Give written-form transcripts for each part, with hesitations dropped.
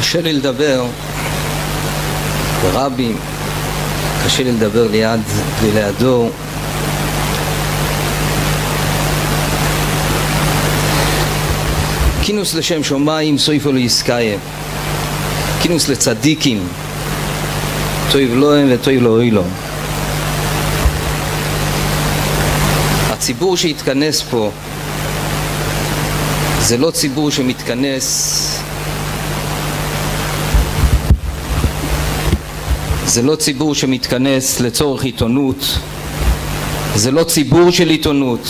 קשה לי לדבר ברבים, קשה לי לדבר ליד ולידו. כינוס לשם שמיים סויפו ליסקאיה, כינוס לצדיקים, טויב להם וטויב לאוי לו. הציבור שהתכנס פה זה לא ציבור שמתכנס, זה לא ציבור שמתכנס לצורך עיתונות, זה לא ציבור של עיתונות,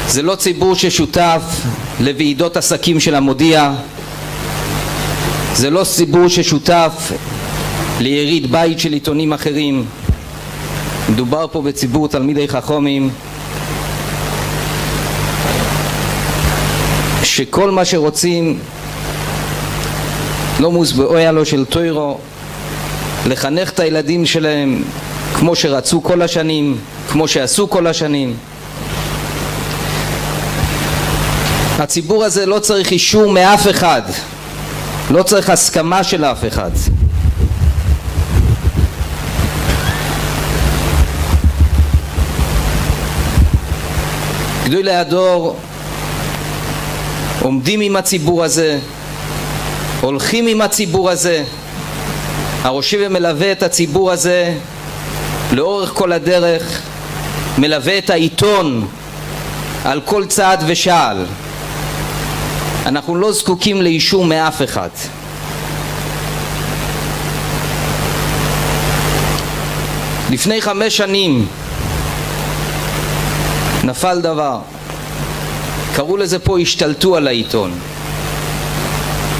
זה לא ציבור ששותף לוועידות עסקים של המודיע, זה לא ציבור ששותף ליריד בית של עיתונים אחרים. מדובר פה בציבור תלמידי חכמים שכל מה שרוצים לא מוסבויה לו של תוירו, לחנך את הילדים שלהם כמו שרצו כל השנים, כמו שעשו כל השנים. הציבור הזה לא צריך אישור מאף אחד, לא צריך הסכמה של אף אחד. גדולי הדור עומדים עם הציבור הזה, הולכים עם הציבור הזה. הראשי ומלווה את הציבור הזה לאורך כל הדרך, מלווה את העיתון על כל צעד ושעל. אנחנו לא זקוקים לאישור מאף אחד. לפני 5 שנים נפל דבר, קראו לזה פה השתלטו על העיתון.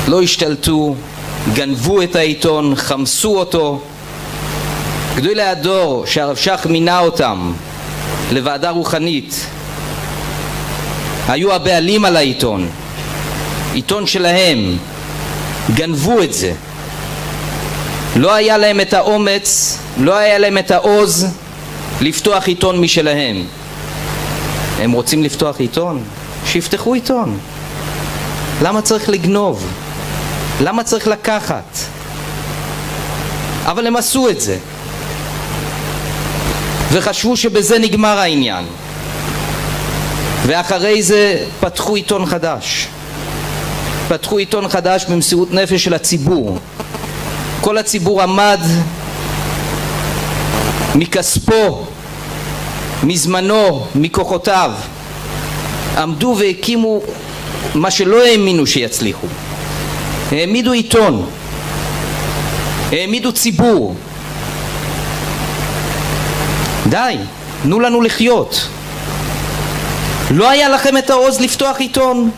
לא השתלטו, גנבו את העיתון, חמסו אותו. גדולי הדור שהרב שך מינה אותם לוועדה רוחנית היו הבעלים על העיתון, עיתון שלהם, גנבו את זה. לא היה להם את האומץ, לא היה להם את העוז לפתוח עיתון משלהם. הם רוצים לפתוח עיתון? שיפתחו עיתון. למה צריך לגנוב? למה צריך לקחת? אבל הם עשו את זה וחשבו שבזה נגמר העניין, ואחרי זה פתחו עיתון חדש. פתחו עיתון חדש במסירות נפש של הציבור. כל הציבור עמד מכספו, מזמנו, מכוחותיו, עמדו והקימו מה שלא האמינו שיצליחו. העמידו עיתון, העמידו ציבור. די, תנו לנו לחיות. לא היה לכם את העוז לפתוח עיתון?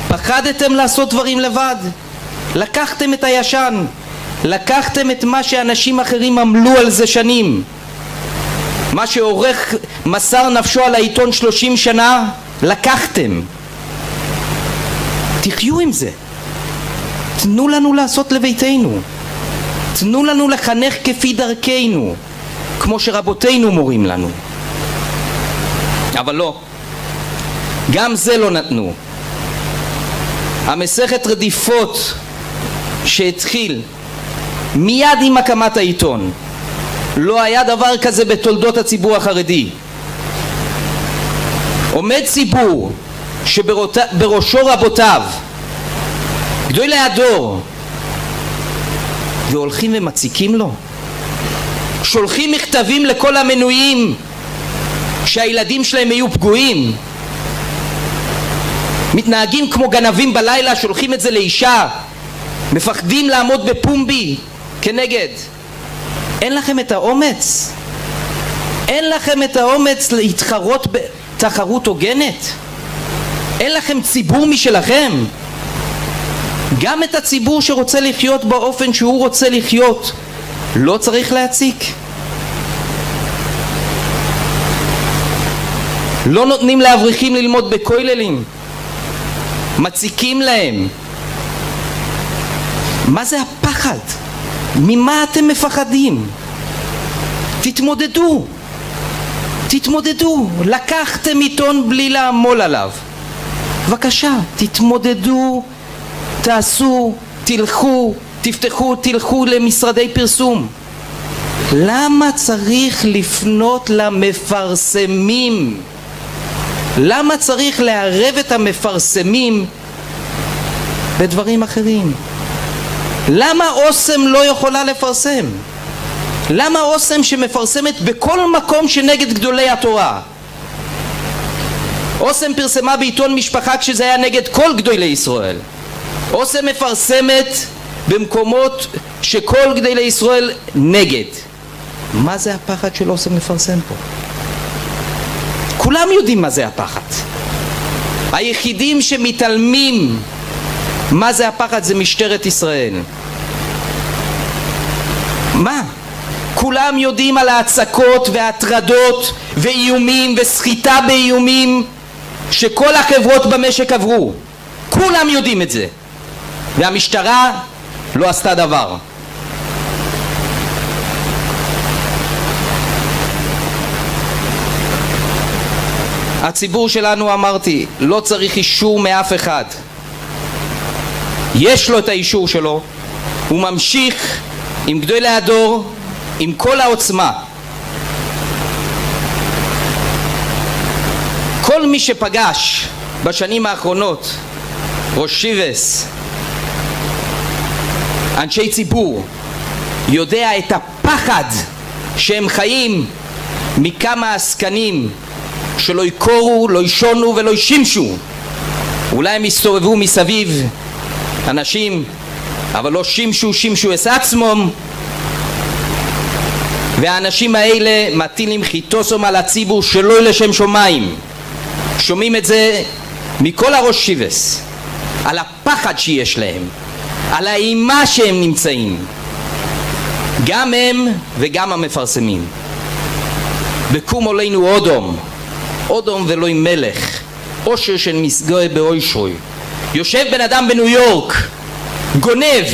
פחדתם לעשות דברים לבד? לקחתם את הישן, לקחתם את מה שאנשים אחרים עמלו על זה שנים, מה שעורך מסר נפשו על העיתון 30 שנה, לקחתם. תחיו עם זה. תנו לנו לעשות לביתנו, תנו לנו לחנך כפי דרכנו, כמו שרבותינו מורים לנו. אבל לא, גם זה לא נתנו. המסכת רדיפות שהתחיל מיד עם הקמת העיתון, לא היה דבר כזה בתולדות הציבור החרדי. עומד ציבור שבראשו רבותיו, גדולי הדור, והולכים ומציקים לו, שולחים מכתבים לכל המנויים שהילדים שלהם יהיו פגועים, מתנהגים כמו גנבים בלילה, שולחים את זה לאישה, מפחדים לעמוד בפומבי כנגד. אין לכם את האומץ? אין לכם את האומץ להתחרות בתחרות הוגנת? אין לכם ציבור משלכם? גם את הציבור שרוצה לחיות באופן שהוא רוצה לחיות לא צריך להציק? לא נותנים לאברכים ללמוד בכוללים, מציקים להם. מה זה הפחד? ממה אתם מפחדים? תתמודדו, תתמודדו. לקחתם עיתון בלי לעמול עליו, בבקשה תתמודדו, תעשו תלכו למשרדי פרסום. למה צריך לפנות למפרסמים? למה צריך לערב את המפרסמים בדברים אחרים? למה אוסם לא יכולה לפרסם? למה אוסם שמפרסמת בכל מקום שנגד גדולי התורה? אוסם פרסמה בעיתון משפחה כשזה היה נגד כל גדולי ישראל. אוסם מפרסמת במקומות שכל גדולי ישראל נגד. מה זה הפחד של אוסם לפרסם פה? כולם יודעים מה זה הפחד. היחידים שמתעלמים מה זה הפחד זה משטרת ישראל. מה? כולם יודעים על ההצקות וההטרדות ואיומים וסחיטה באיומים שכל החברות במשק עברו. כולם יודעים את זה. והמשטרה לא עשתה דבר. הציבור שלנו, אמרתי, לא צריך אישור מאף אחד. יש לו את האישור שלו, הוא ממשיך עם גדולי הדור, עם כל העוצמה. כל מי שפגש בשנים האחרונות ראש שיבס, אנשי ציבור, יודע את הפחד שהם חיים מכמה עסקנים שלא יקורו, לא ישונו ולא ישימשו. אולי הם יסתובבו מסביב אנשים, אבל לא שימשו את עצמם. והאנשים האלה מטילים חיתוסם על הציבור שלא לשם שמיים. שומעים את זה מכל הראש שיבס, על הפחד שיש להם, על האימה שהם נמצאים, גם הם וגם המפרסמים. בקום עלינו אודום ולא עם מלך, עושר של מסגוי באוישוי. יושב בן אדם בניו יורק, גונב,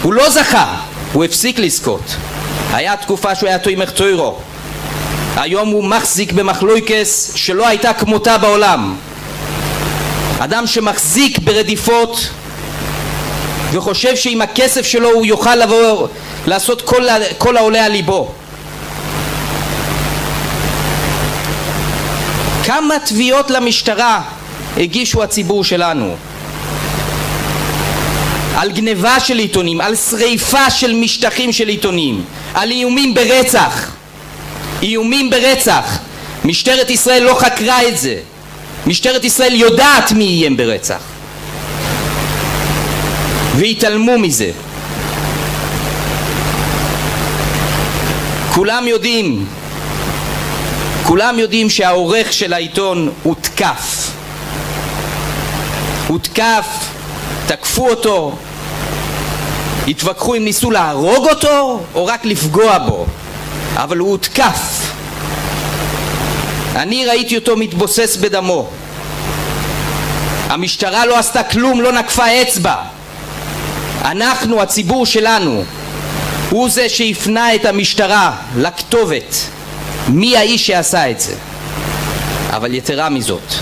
הוא לא זכה, הוא הפסיק לזכות. היה תקופה שהוא היה תומך טרור, היום הוא מחזיק במחלוקס שלא הייתה כמותה בעולם. אדם שמחזיק ברדיפות וחושב שעם הכסף שלו הוא יוכל לבוא לעשות כל העולה על ליבו. כמה תביעות למשטרה הגישו הציבור שלנו על גניבה של עיתונים, על שריפה של משטחים של עיתונים, על איומים ברצח. משטרת ישראל לא חקרה את זה. משטרת ישראל יודעת מי איים ברצח והתעלמו מזה. כולם יודעים שהעורך של העיתון הותקף, תקפו אותו, התווכחו אם ניסו להרוג אותו או רק לפגוע בו, אבל הוא הותקף. אני ראיתי אותו מתבוסס בדמו. המשטרה לא עשתה כלום, לא נקפה אצבע. אנחנו, הציבור שלנו, הוא זה שהפנה את המשטרה לכתובת מי האיש שעשה את זה. אבל יתרה מזאת,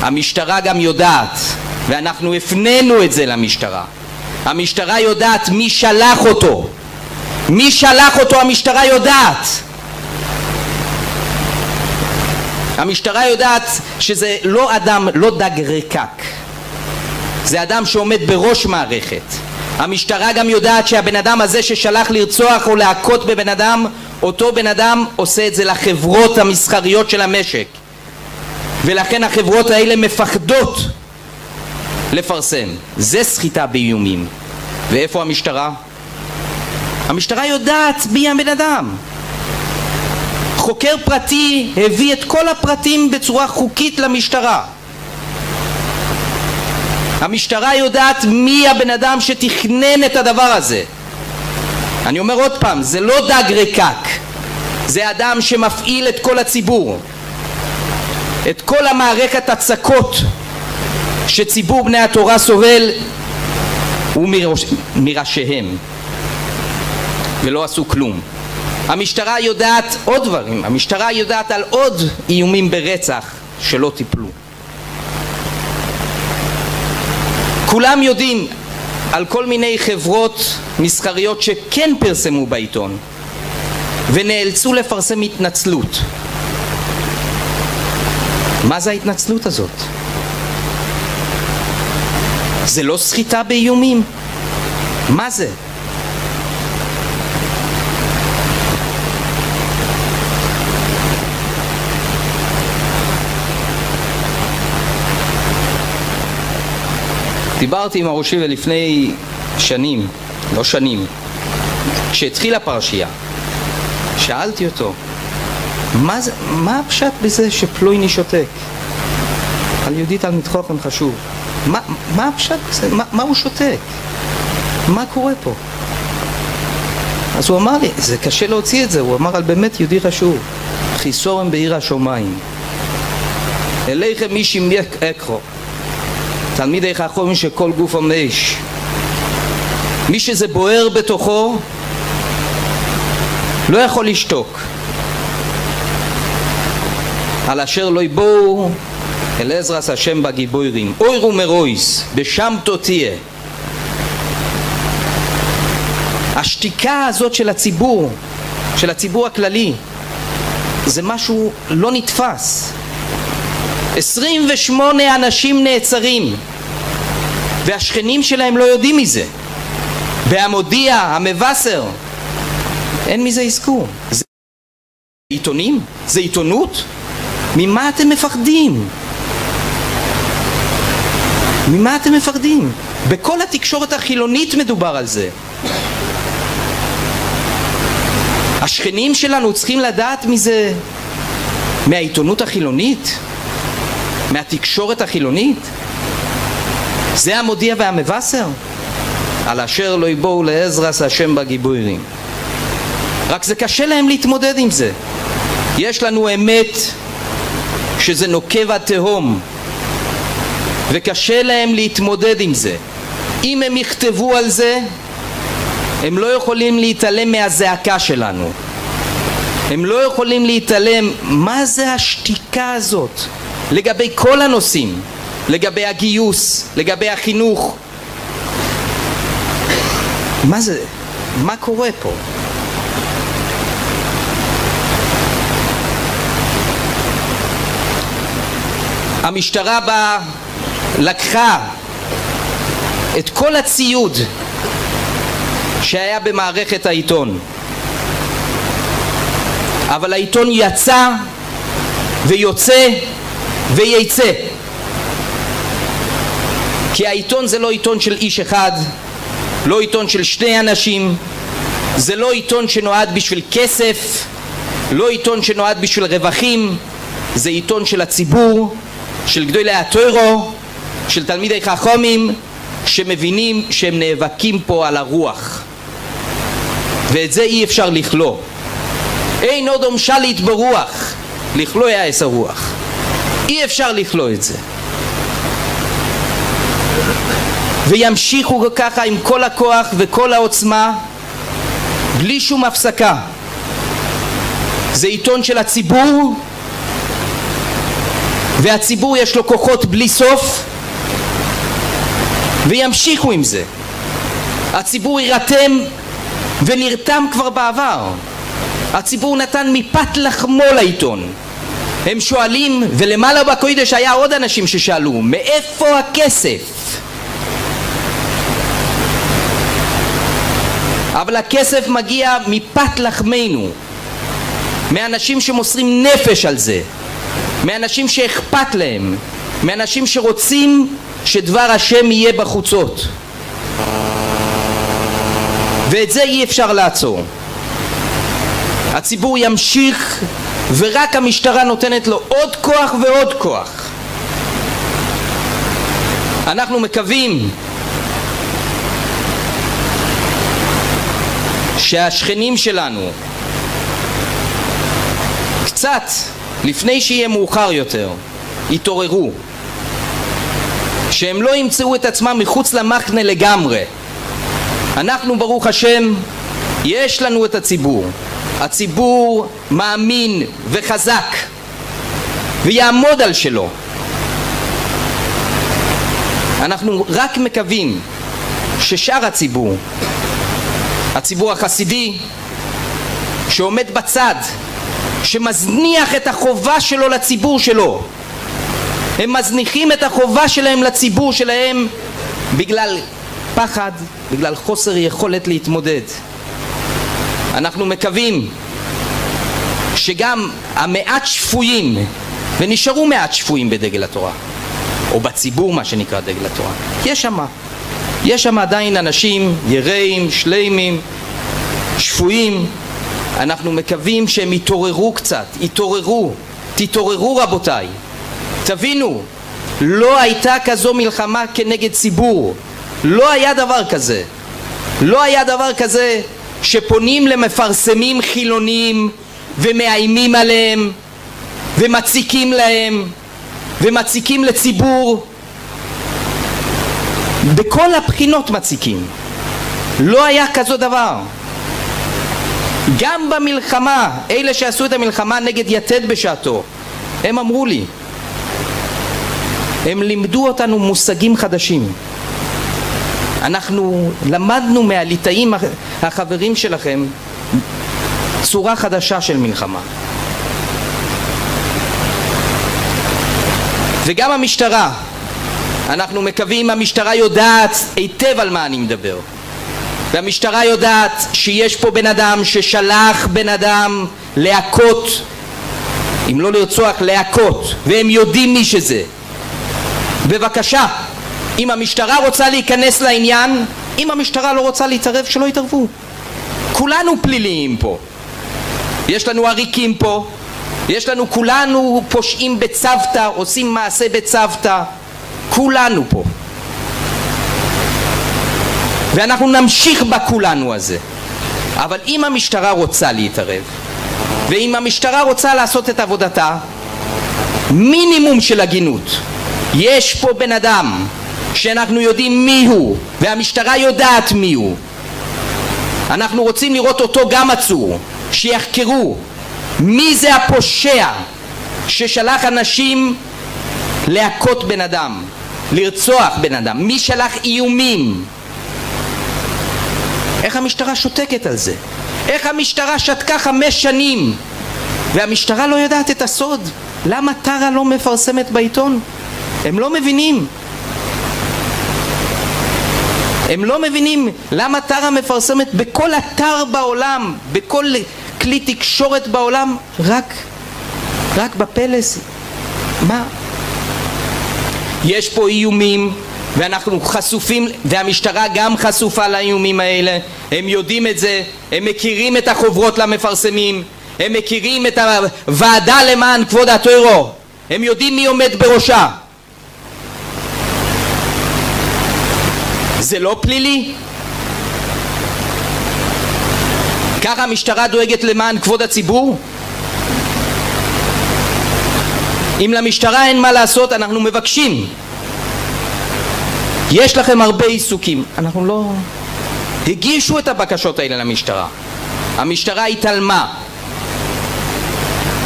המשטרה גם יודעת, ואנחנו הפנינו את זה למשטרה. המשטרה יודעת מי שלח אותו. המשטרה יודעת. המשטרה יודעת שזה לא אדם, לא דג רקק, זה אדם שעומד בראש מערכת. המשטרה גם יודעת שהבן אדם הזה ששלח לרצוח או להכות בבן אדם, אותו בן אדם עושה את זה לחברות המסחריות של המשק, ולכן החברות האלה מפחדות לפרסם. זה סחיטה באיומים. ואיפה המשטרה? המשטרה יודעת מי הבן אדם. חוקר פרטי הביא את כל הפרטים בצורה חוקית למשטרה. המשטרה יודעת מי הבן אדם שתכנן את הדבר הזה. אני אומר עוד פעם, זה לא דג רקק, זה אדם שמפעיל את כל הציבור, את כל המערכת הצקות שציבור בני התורה סובל ומראשיהם, ולא עשו כלום. המשטרה יודעת עוד דברים, המשטרה יודעת על עוד איומים ברצח שלא טיפלו. כולם יודעים על כל מיני חברות מסחריות שכן פרסמו בעיתון ונאלצו לפרסם התנצלות. מה זה ההתנצלות הזאת? זה לא סחיטה באיומים? מה זה? דיברתי עם הראשי ולפני שנים, לא שנים, כשהתחילה הפרשייה, שאלתי אותו, מה הפשט בזה שפלויני שותק? על יהודי תלמיד חכם חשוב. מה הפשט בזה? מה הוא שותק? מה קורה פה? אז הוא אמר לי, זה קשה להוציא את זה, הוא אמר על באמת יהודי חשוב. חיסורם בעיר השומיים. אליכם איש אקרו. תלמידי חכמים שכל גוף המש. מי שזה בוער בתוכו לא יכול לשתוק. על אשר לא יבואו אל עזרס השם בגיבורים. אוירו מרויס, בשם תותיה. השתיקה הזאת של הציבור הכללי, זה משהו לא נתפס. 28 אנשים נעצרים והשכנים שלהם לא יודעים מזה. בהמודיע, המבשר, אין מזה אזכור. זה עיתונים? זה עיתונות? ממה אתם מפחדים? ממה אתם מפחדים? בכל התקשורת החילונית מדובר על זה. השכנים שלנו צריכים לדעת מזה מהעיתונות החילונית? מהתקשורת החילונית? זה המודיע והמבשר? על אשר לא יבואו לעזרס השם בגיבורים. רק זה קשה להם להתמודד עם זה. יש לנו אמת שזה נוקב עד תהום וקשה להם להתמודד עם זה. אם הם יכתבו על זה, הם לא יכולים להתעלם מהזעקה שלנו. הם לא יכולים להתעלם. מה זה השתיקה הזאת לגבי כל הנושאים? לגבי הגיוס, לגבי החינוך. מה זה? מה קורה פה? המשטרה באה, לקחה את כל הציוד שהיה במערכת העיתון, אבל העיתון יצא ויוצא וייצא, כי העיתון זה לא עיתון של איש אחד, לא עיתון של שני אנשים, זה לא עיתון שנועד בשביל כסף, לא עיתון שנועד בשביל רווחים, זה עיתון של הציבור, של גדולי התורה, של תלמידי חכמים שמבינים שהם נאבקים פה על הרוח, ואת זה אי אפשר לכלוא. אין עוד שליט ברוח, לכלוא יעש הרוח, אי אפשר לכלוא את זה. וימשיכו ככה עם כל הכוח וכל העוצמה בלי שום הפסקה. זה עיתון של הציבור, והציבור יש לו כוחות בלי סוף, וימשיכו עם זה. הציבור יירתם ונרתם כבר בעבר. הציבור נתן מפת לחמו לעיתון. הם שואלים, ולמעלה בקודש היה עוד אנשים ששאלו, מאיפה הכסף? אבל הכסף מגיע מפת לחמנו, מאנשים שמוסרים נפש על זה, מאנשים שאכפת להם, מאנשים שרוצים שדבר השם יהיה בחוצות, ואת זה אי אפשר לעצור. הציבור ימשיך, ורק המשטרה נותנת לו עוד כוח ועוד כוח. אנחנו מקווים שהשכנים שלנו קצת לפני שיהיה מאוחר יותר יתעוררו, שהם לא ימצאו את עצמם מחוץ למחנה לגמרי. אנחנו ברוך השם יש לנו את הציבור, הציבור מאמין וחזק ויעמוד על שלו. אנחנו רק מקווים ששאר הציבור החסידי שעומד בצד, שמזניח את החובה שלו לציבור שלו, הם מזניחים את החובה שלהם לציבור שלהם בגלל פחד, בגלל חוסר יכולת להתמודד. אנחנו מקווים שגם המעט שפויים, ונשארו מעט שפויים בדגל התורה, או בציבור מה שנקרא דגל התורה, יש שם עדיין אנשים יראים, שלימים, שפויים. אנחנו מקווים שהם יתעוררו קצת, תתעוררו רבותיי, תבינו, לא הייתה כזו מלחמה כנגד ציבור, לא היה דבר כזה שפונים למפרסמים חילוניים ומאיימים עליהם ומציקים להם ומציקים לציבור, בכל הבחינות מציקים. לא היה כזו דבר. גם במלחמה, אלה שעשו את המלחמה נגד יתד בשעתו, הם אמרו לי, הם לימדו אותנו מושגים חדשים. אנחנו למדנו מהליטאים החברים שלכם צורה חדשה של מלחמה. וגם המשטרה, אנחנו מקווים, המשטרה יודעת היטב על מה אני מדבר, והמשטרה יודעת שיש פה בן אדם ששלח בן אדם להכות, אם לא לרצוח, להכות, והם יודעים מי שזה. בבקשה, אם המשטרה רוצה להיכנס לעניין, אם המשטרה לא רוצה להתערב, שלא יתערבו. כולנו פליליים פה, יש לנו עריקים פה, כולנו פושעים בצוותא, עושים מעשה בצוותא, כולנו פה, ואנחנו נמשיך בכולנו הזה. אבל אם המשטרה רוצה להתערב, ואם המשטרה רוצה לעשות את עבודתה, מינימום של הגינות, יש פה בן אדם שאנחנו יודעים מי הוא, והמשטרה יודעת מי הוא, אנחנו רוצים לראות אותו גם עצור, שיחקרו מי זה הפושע ששלח אנשים להכות בן אדם, לרצוח בן אדם, מי שלח איומים. איך המשטרה שותקת על זה? איך המשטרה שתקה 5 שנים והמשטרה לא יודעת את הסוד? למה טרה לא מפרסמת בעיתון? הם לא מבינים למה טרה מפרסמת בכל אתר בעולם, בכל כלי תקשורת בעולם, רק בפלס. מה? יש פה איומים ואנחנו חשופים, והמשטרה גם חשופה לאיומים האלה. הם יודעים את זה, הם מכירים את החוברות למפרסמים, הם מכירים את הוועדה למען כבוד התורה, הם יודעים מי עומד בראשה. זה לא פלילי? ככה המשטרה דואגת למען כבוד הציבור? אם למשטרה אין מה לעשות, אנחנו מבקשים, יש לכם הרבה עיסוקים, אנחנו לא הגישו את הבקשות האלה למשטרה, המשטרה התעלמה,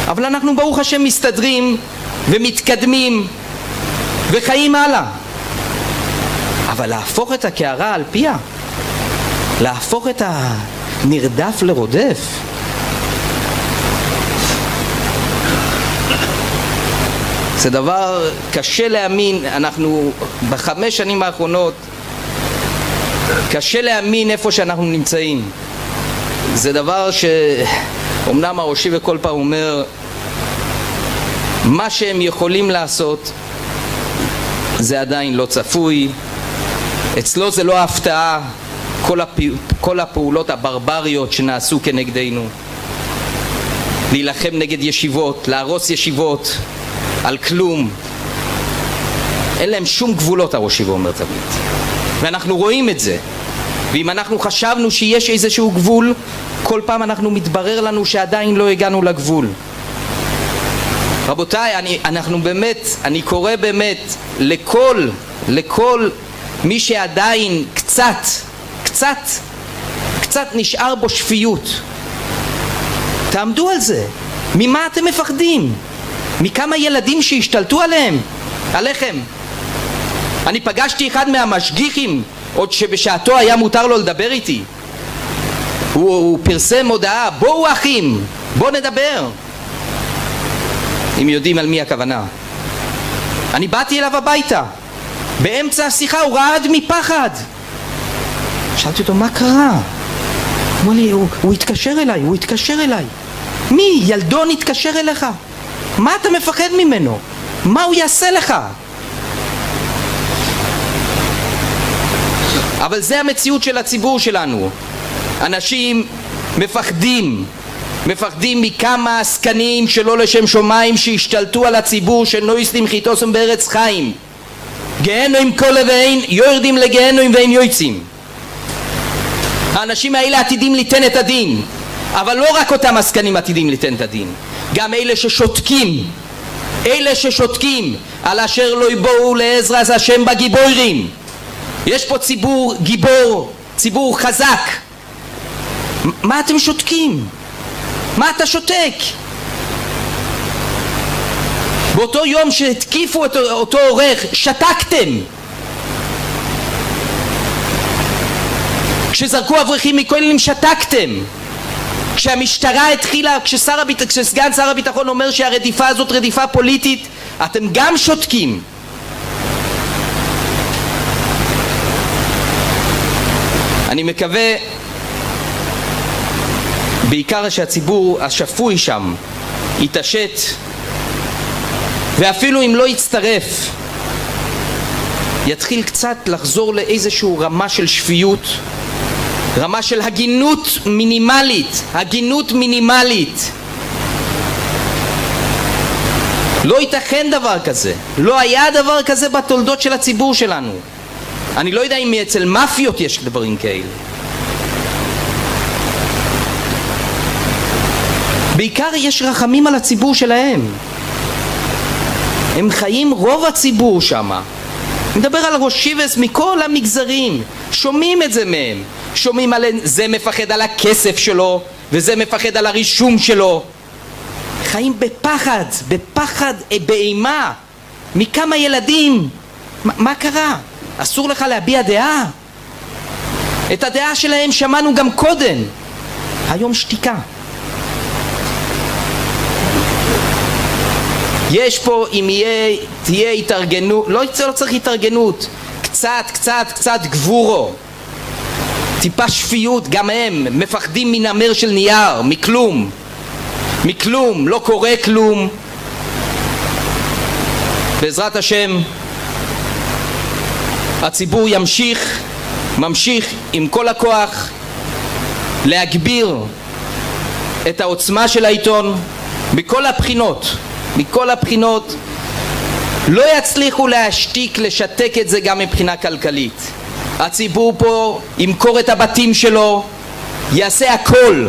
אבל אנחנו ברוך השם מסתדרים ומתקדמים וחיים הלאה. אבל להפוך את הקערה על פיה, להפוך את הנרדף לרודף, זה דבר קשה להאמין. אנחנו ב5 שנים האחרונות קשה להאמין איפה שאנחנו נמצאים. זה דבר שאומנם הראשי וכל פעם אומר מה שהם יכולים לעשות זה עדיין לא צפוי, אצלו זה לא הפתעה, כל הפעולות הברבריות שנעשו כנגדנו, להילחם נגד ישיבות, להרוס ישיבות על כלום, אין להם שום גבולות, הראשי ואומר תמיד, ואנחנו רואים את זה. ואם אנחנו חשבנו שיש איזשהו גבול, כל פעם אנחנו מתברר לנו שעדיין לא הגענו לגבול. רבותיי, אנחנו באמת, אני קורא באמת לכל מי שעדיין קצת נשאר בו שפיות, תעמדו על זה. ממה אתם מפחדים? מכמה ילדים שהשתלטו עליכם? אני פגשתי אחד מהמשגיחים, עוד שבשעתו היה מותר לו לדבר איתי. הוא פרסם הודעה, בואו אחים, בואו נדבר. אם יודעים על מי הכוונה. אני באתי אליו הביתה, באמצע השיחה הוא רעד מפחד. שאלתי אותו, מה קרה? הוא אמר לי, הוא התקשר אליי. מי? ילדון התקשר אליך? מה אתה מפחד ממנו? מה הוא יעשה לך? אבל זה המציאות של הציבור שלנו. אנשים מפחדים מכמה עסקנים שלא לשם שמיים שהשתלטו על הציבור שנויסלים חיתוסם בארץ חיים. גהנום כל ואין יורדים לגהנום ואין יוצאים. האנשים האלה עתידים ליתן את הדין, אבל לא רק אותם עסקנים עתידים ליתן את הדין, גם אלה ששותקים על אשר לא יבואו לעזרת השם בגיבורים. יש פה ציבור גיבור, ציבור חזק. מה אתם שותקים? מה אתה שותק? באותו יום שהתקיפו את אותו עורך, שתקתם. כשזרקו אברכים מכוללים, שתקתם. כשהמשטרה התחילה, כשסגן שר הביטחון אומר שהרדיפה הזאת רדיפה פוליטית, אתם גם שותקים. אני מקווה בעיקר שהציבור השפוי שם יתעשת, ואפילו אם לא יצטרף יתחיל קצת לחזור לאיזשהו רמה של שפיות, רמה של הגינות מינימלית. לא ייתכן דבר כזה, לא היה דבר כזה בתולדות של הציבור שלנו. אני לא יודע אם אצל מאפיות יש דברים כאלה. בעיקר יש רחמים על הציבור שלהם. הם חיים, רוב הציבור שם מדבר על ראש שיבס מכל המגזרים, שומעים את זה מהם, שומעים על זה מפחד על הכסף שלו וזה מפחד על הרישום שלו. חיים בפחד, באימה. מכמה ילדים? מה קרה? אסור לך להביע דעה? את הדעה שלהם שמענו גם קודם, היום שתיקה. יש פה, אם תהיה התארגנות, לא צריך התארגנות, קצת גבורו, טיפה שפיות. גם הם מפחדים מנמר של נייר, מכלום, לא קורה כלום. בעזרת השם הציבור ממשיך עם כל הכוח להגביר את העוצמה של העיתון מכל הבחינות. לא יצליחו לשתק את זה גם מבחינה כלכלית. הציבור פה ימכור את הבתים שלו, יעשה הכל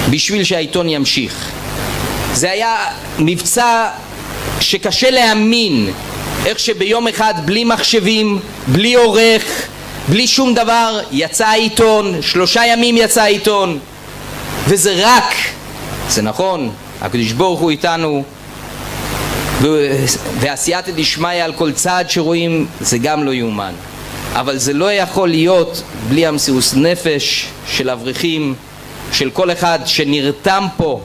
בשביל שהעיתון ימשיך. זה היה מבצע שקשה להאמין, איך שביום אחד בלי מחשבים, בלי עורך, בלי שום דבר יצא העיתון, 3 ימים יצא העיתון. וזה זה נכון, הקדוש ברוך הוא איתנו, ועשייתא דשמיא על כל צעד שרואים, זה גם לא יאומן. אבל זה לא יכול להיות בלי המסירות נפש של אברכים, של כל אחד שנרתם פה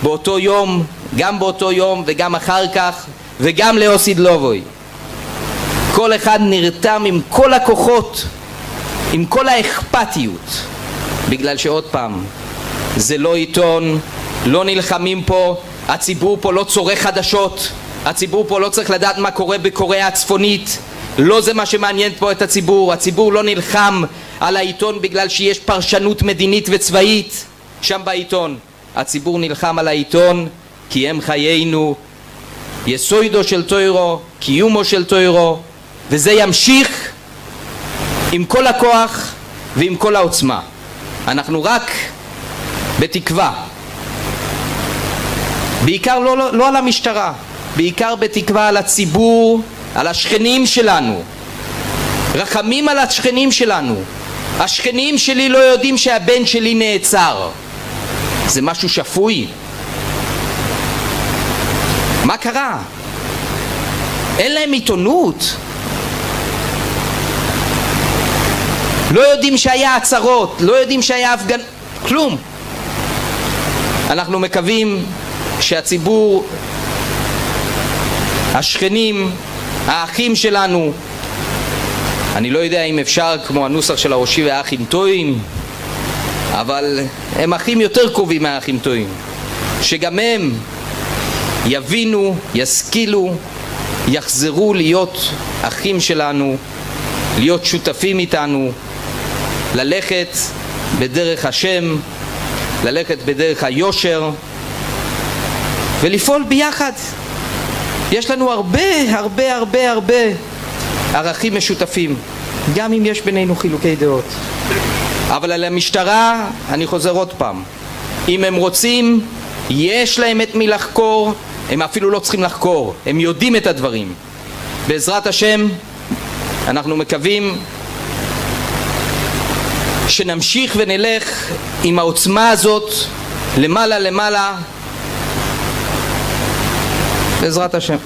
באותו יום, גם באותו יום וגם אחר כך, וגם לאוסיד לובוי. כל אחד נרתם עם כל הכוחות, עם כל האכפתיות, בגלל שעוד פעם, זה לא עיתון, לא נלחמים פה, הציבור פה לא צורך חדשות, הציבור פה לא צריך לדעת מה קורה בקוריאה הצפונית, לא זה מה שמעניין פה את הציבור. הציבור לא נלחם על העיתון בגלל שיש פרשנות מדינית וצבאית שם בעיתון. הציבור נלחם על העיתון כי הם חיינו, יסוידו של תוירו, קיומו של תוירו, וזה ימשיך עם כל הכוח ועם כל העוצמה. אנחנו רק בתקווה, בעיקר לא על המשטרה, בעיקר בתקווה על הציבור, על השכנים שלנו. רחמים על השכנים שלנו. השכנים שלי לא יודעים שהבן שלי נעצר. זה משהו שפוי? מה קרה? אין להם עיתונות? לא יודעים שהיה עצרות, לא יודעים שהיה הפגן, כלום. אנחנו מקווים שהציבור, השכנים, האחים שלנו, אני לא יודע אם אפשר כמו הנוסח של הראשי והאחים טועים, אבל הם אחים יותר קרובים מהאחים טועים, שגם הם יבינו, ישכילו, יחזרו להיות אחים שלנו, להיות שותפים איתנו, ללכת בדרך השם, ללכת בדרך היושר ולפעול ביחד. יש לנו הרבה ערכים משותפים, גם אם יש בינינו חילוקי דעות. אבל על המשטרה אני חוזר עוד פעם, אם הם רוצים, יש להם את מי לחקור, הם אפילו לא צריכים לחקור, הם יודעים את הדברים. בעזרת השם אנחנו מקווים שנמשיך ונלך עם העוצמה הזאת למעלה, בעזרת השם.